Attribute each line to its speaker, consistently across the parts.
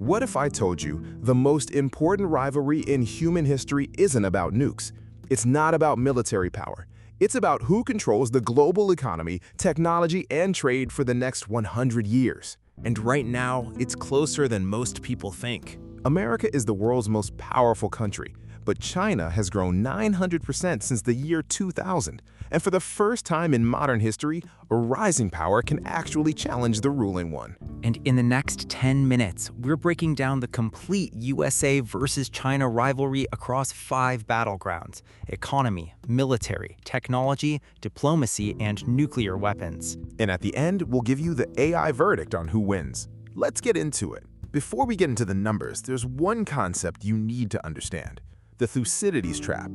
Speaker 1: What if I told you the most important rivalry in human history isn't about nukes? It's not about military power. It's about who controls the global economy, technology, and trade for the next 100 years.
Speaker 2: And right now, it's closer than most people think.
Speaker 1: America is the world's most powerful country, but China has grown 900% since the year 2000. And for the first time in modern history, a rising power can actually challenge the ruling one.
Speaker 3: And in the next 10 minutes, we're breaking down the complete USA versus China rivalry across 5 battlegrounds: economy, military, technology, diplomacy, and nuclear weapons.
Speaker 1: And at the end, we'll give you the AI verdict on who wins. Let's get into it. Before we get into the numbers, there's one concept you need to understand: the Thucydides trap.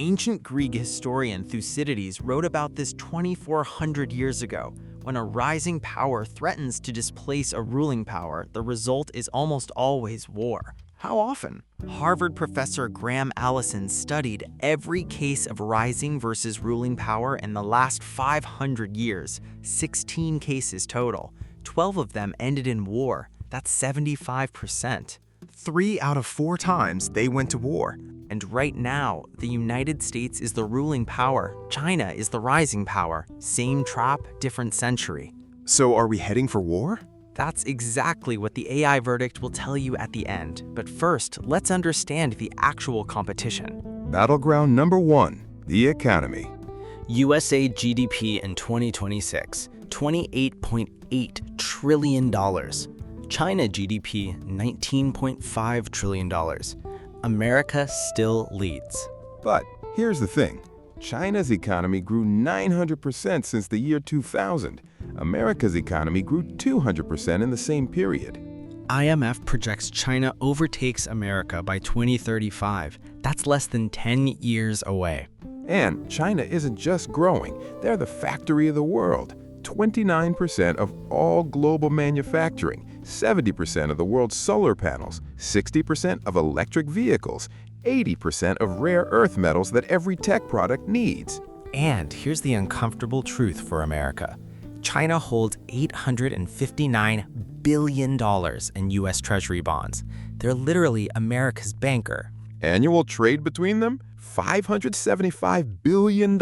Speaker 3: Ancient Greek historian Thucydides wrote about this 2,400 years ago. When a rising power threatens to displace a ruling power, the result is almost always war. How often? Harvard professor Graham Allison studied every case of rising versus ruling power in the last 500 years, 16 cases total. 12 of them ended in war. That's 75%.
Speaker 2: 3 out of 4 times they went to war.
Speaker 3: And right now, the United States is the ruling power. China is the rising power. Same trap, different century.
Speaker 1: So are we heading for war?
Speaker 3: That's exactly what the AI verdict will tell you at the end. But first, let's understand the actual competition.
Speaker 4: Battleground number 1, the economy.
Speaker 5: USA GDP in 2026, $28.8 trillion. China GDP, $19.5 trillion. America still leads.
Speaker 4: But here's the thing. China's economy grew 900% since the year 2000. America's economy grew 200% in the same period.
Speaker 5: IMF projects China overtakes America by 2035. That's less than 10 years away.
Speaker 4: And China isn't just growing, they're the factory of the world. 29% of all global manufacturing, 70% of the world's solar panels, 60% of electric vehicles, 80% of rare earth metals that every tech product needs.
Speaker 2: And here's the uncomfortable truth for America. China holds $859 billion in U.S. Treasury bonds. They're literally America's banker.
Speaker 4: Annual trade between them? $575 billion,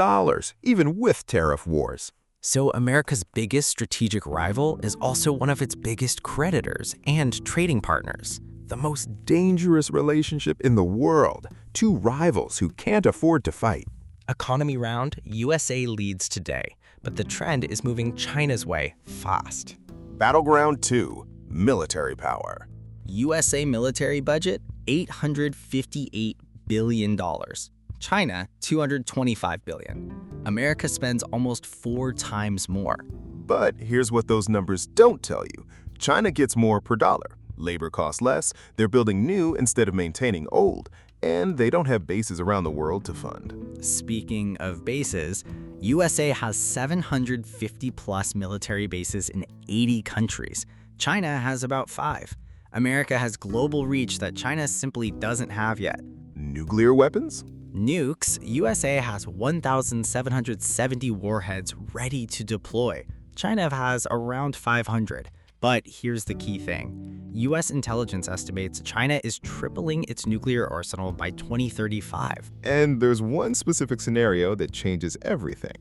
Speaker 4: even with tariff wars.
Speaker 2: So America's biggest strategic rival is also one of its biggest creditors and trading partners.
Speaker 1: The most dangerous relationship in the world. Two rivals who can't afford to fight.
Speaker 2: Economy round, USA leads today, but the trend is moving China's way fast.
Speaker 1: Battleground 2, military power.
Speaker 5: USA military budget, $858 billion. China, $225 billion. America spends almost 4 times more.
Speaker 1: But here's what those numbers don't tell you. China gets more per dollar. Labor costs less, they're building new instead of maintaining old, and they don't have bases around the world to fund.
Speaker 3: Speaking of bases, USA has 750-plus military bases in 80 countries. China has about 5. America has global reach that China simply doesn't have yet.
Speaker 1: Nuclear weapons?
Speaker 3: Nukes, USA has 1,770 warheads ready to deploy. China has around 500. But here's the key thing. US intelligence estimates China is tripling its nuclear arsenal by 2035.
Speaker 1: And there's one specific scenario that changes everything.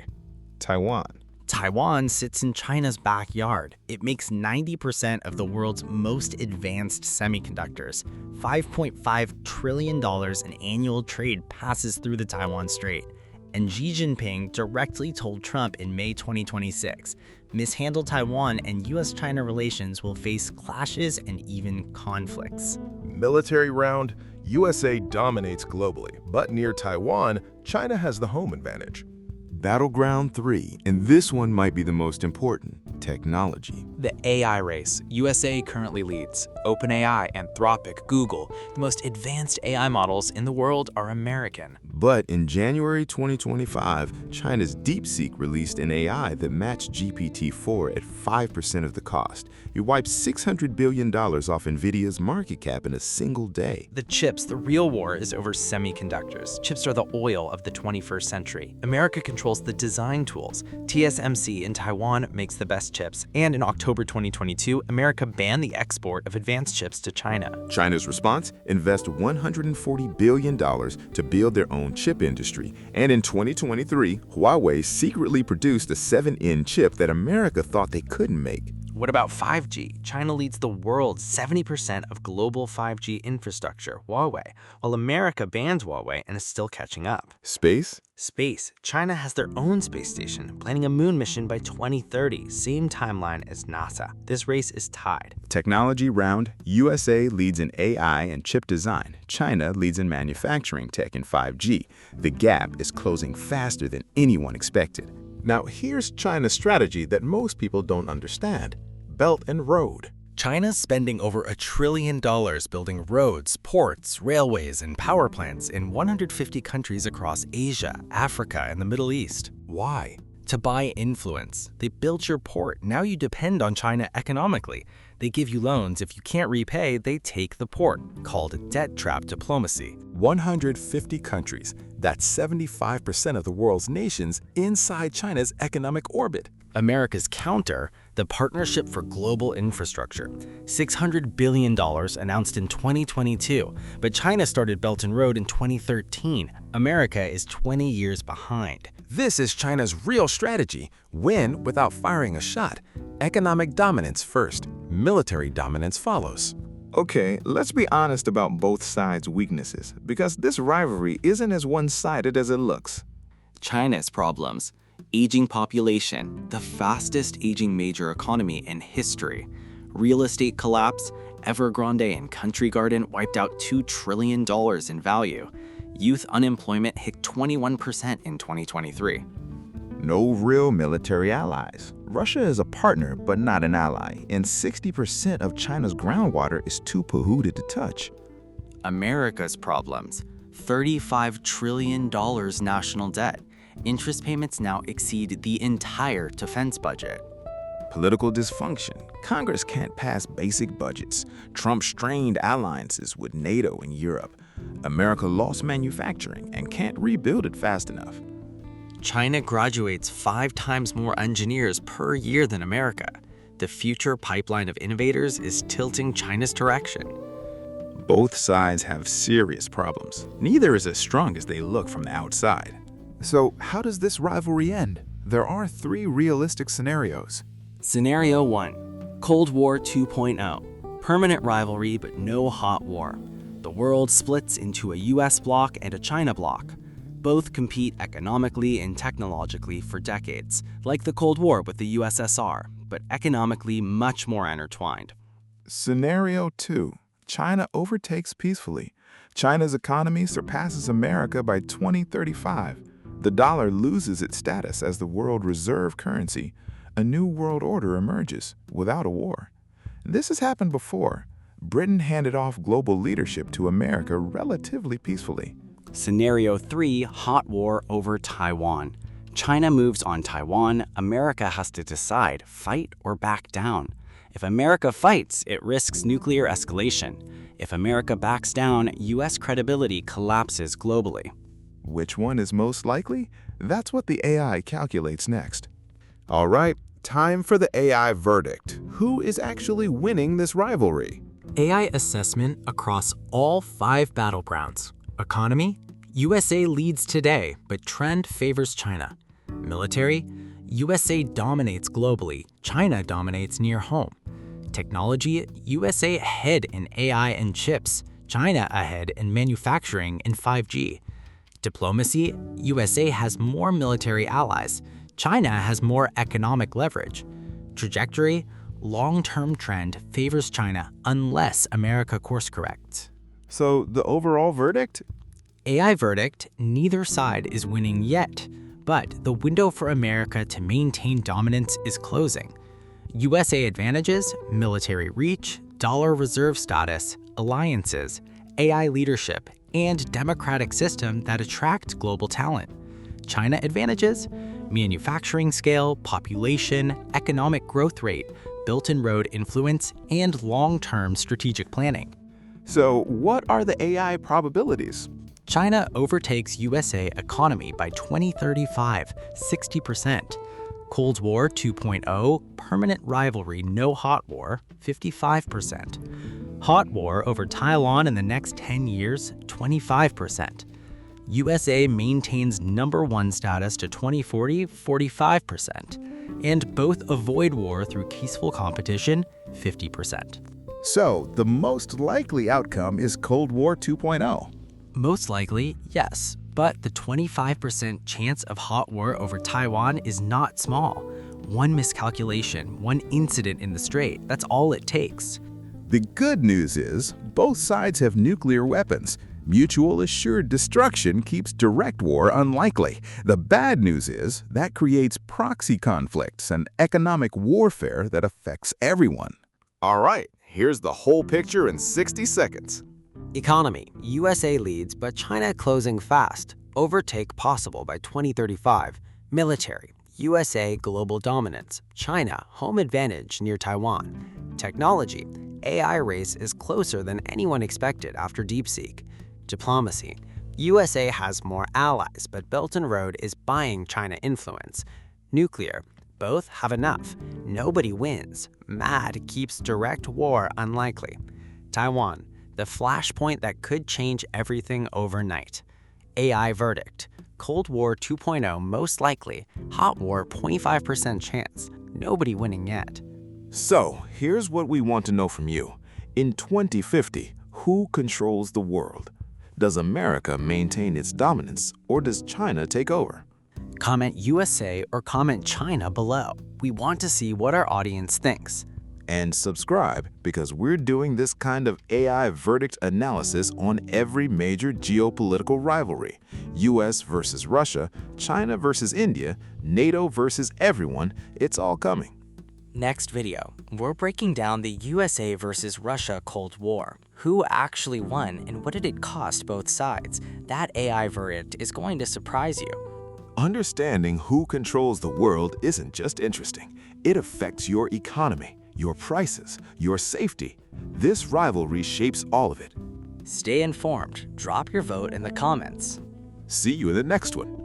Speaker 1: Taiwan.
Speaker 3: Taiwan sits in China's backyard. It makes 90% of the world's most advanced semiconductors. $5.5 trillion in annual trade passes through the Taiwan Strait. And Xi Jinping directly told Trump in May 2026, mishandle Taiwan and US-China relations will face clashes and even conflicts.
Speaker 1: Military round, USA dominates globally, but near Taiwan, China has the home advantage.
Speaker 4: Battleground 3, and this one might be the most important: technology.
Speaker 6: The AI race. USA currently leads. OpenAI, Anthropic, Google, the most advanced AI models in the world are American.
Speaker 4: But in January 2025, China's DeepSeek released an AI that matched GPT-4 at 5% of the cost. It wiped $600 billion off NVIDIA's market cap in a single day.
Speaker 6: The chips, the real war is over semiconductors. Chips are the oil of the 21st century. America controls
Speaker 3: controls the design tools. TSMC in Taiwan makes the best chips, and in October 2022, America banned the export of advanced chips to China.
Speaker 1: China's response? Invest $140 billion to build their own chip industry. And in 2023, Huawei secretly produced a 7N chip that America thought they couldn't make.
Speaker 3: What about 5G? China leads the world 70% of global 5G infrastructure, Huawei, while America bans Huawei and is still catching up.
Speaker 1: Space?
Speaker 3: Space. China has their own space station, planning a moon mission by 2030, same timeline as NASA. This race is tied.
Speaker 7: Technology round, USA leads in AI and chip design. China leads in manufacturing tech and 5G. The gap is closing faster than anyone expected.
Speaker 1: Now here's China's strategy that most people don't understand. Belt and Road.
Speaker 2: China's spending over $1 trillion building roads, ports, railways, and power plants in 150 countries across Asia, Africa, and the Middle East.
Speaker 1: Why?
Speaker 2: To buy influence. They built your port. Now you depend on China economically. They give you loans. If you can't repay, they take the port, called debt trap diplomacy.
Speaker 1: 150 countries. That's 75% of the world's nations inside China's economic orbit.
Speaker 2: America's counter, the Partnership for Global Infrastructure, $600 billion announced in 2022, but China started Belt and Road in 2013. America is 20 years behind.
Speaker 1: This is China's real strategy. Win without firing a shot. Economic dominance first, military dominance follows. Okay, let's be honest about both sides' weaknesses, because this rivalry isn't as one-sided as it looks.
Speaker 8: China's problems. Aging population, the fastest aging major economy in history. Real estate collapse, Evergrande and Country Garden wiped out $2 trillion in value. Youth unemployment hit 21% in 2023.
Speaker 7: No real military allies. Russia is a partner but not an ally, and 60% of China's groundwater is too polluted to touch.
Speaker 8: America's problems. $35 trillion national debt. Interest payments now exceed the entire defense budget.
Speaker 7: Political dysfunction. Congress can't pass basic budgets. Trump strained alliances with NATO and Europe. America lost manufacturing and can't rebuild it fast enough.
Speaker 3: China graduates 5 times more engineers per year than America. The future pipeline of innovators is tilting China's direction.
Speaker 7: Both sides have serious problems. Neither is as strong as they look from the outside.
Speaker 1: So how does this rivalry end? There are 3 realistic scenarios.
Speaker 5: Scenario 1. Cold War 2.0. Permanent rivalry but no hot war. The world splits into a US bloc and a China bloc. Both compete economically and technologically for decades, like the Cold War with the USSR, but economically much more intertwined.
Speaker 1: Scenario 2. China overtakes peacefully. China's economy surpasses America by 2035. The dollar loses its status as the world reserve currency. A new world order emerges without a war. This has happened before. Britain handed off global leadership to America relatively peacefully.
Speaker 5: Scenario 3. Hot war over Taiwan. China moves on Taiwan. America has to decide, fight or back down. If America fights, it risks nuclear escalation. If America backs down, US credibility collapses globally.
Speaker 1: Which one is most likely? That's what the AI calculates next. All right, time for the AI verdict. Who is actually winning this rivalry?
Speaker 2: AI assessment across all 5 battlegrounds. Economy, USA leads today, but trend favors China. Military, USA dominates globally, China dominates near home. Technology, USA ahead in AI and chips, China ahead in manufacturing and 5G. Diplomacy, USA has more military allies, China has more economic leverage. Trajectory, long-term trend favors China unless America course corrects.
Speaker 1: So the overall verdict?
Speaker 2: AI verdict, neither side is winning yet, but the window for America to maintain dominance is closing. USA advantages, military reach, dollar reserve status, alliances, AI leadership, and democratic system that attract global talent. China advantages, manufacturing scale, population, economic growth rate, Belt and Road influence, and long-term strategic planning.
Speaker 1: So what are the AI probabilities?
Speaker 2: China overtakes USA economy by 2035, 60%. Cold War 2.0, permanent rivalry, no hot war, 55%. Hot war over Taiwan in the next 10 years, 25%. USA maintains #1 status to 2040, 45%. And both avoid war through peaceful competition, 50%.
Speaker 1: So, the most likely outcome is Cold War 2.0.
Speaker 2: Most likely, yes, but the 25% chance of hot war over Taiwan is not small. One miscalculation, one incident in the strait, that's all it takes.
Speaker 1: The good news is, both sides have nuclear weapons. Mutual assured destruction keeps direct war unlikely. The bad news is, that creates proxy conflicts and economic warfare that affects everyone.
Speaker 9: All right, here's the whole picture in 60 seconds.
Speaker 10: Economy, USA leads, but China closing fast. Overtake possible by 2035. Military, USA global dominance. China, home advantage near Taiwan. Technology, AI race is closer than anyone expected after DeepSeek. Diplomacy, USA has more allies, but Belt and Road is buying China influence. Nuclear, both have enough. Nobody wins. MAD keeps direct war unlikely. Taiwan, the flashpoint that could change everything overnight. AI verdict, Cold War 2.0 most likely, hot war 25% chance, nobody winning yet.
Speaker 7: So, here's what we want to know from you. In 2050, who controls the world? Does America maintain its dominance, or does China take over?
Speaker 2: Comment USA or comment China below. We want to see what our audience thinks.
Speaker 7: And subscribe, because we're doing this kind of AI verdict analysis on every major geopolitical rivalry. US versus Russia, China versus India, NATO versus everyone, it's all coming.
Speaker 3: Next video, we're breaking down the USA versus Russia Cold War. Who actually won and what did it cost both sides? That AI verdict is going to surprise you.
Speaker 7: Understanding who controls the world isn't just interesting. It affects your economy, your prices, your safety. This rivalry shapes all of it.
Speaker 3: Stay informed. Drop your vote in the comments.
Speaker 7: See you in the next one.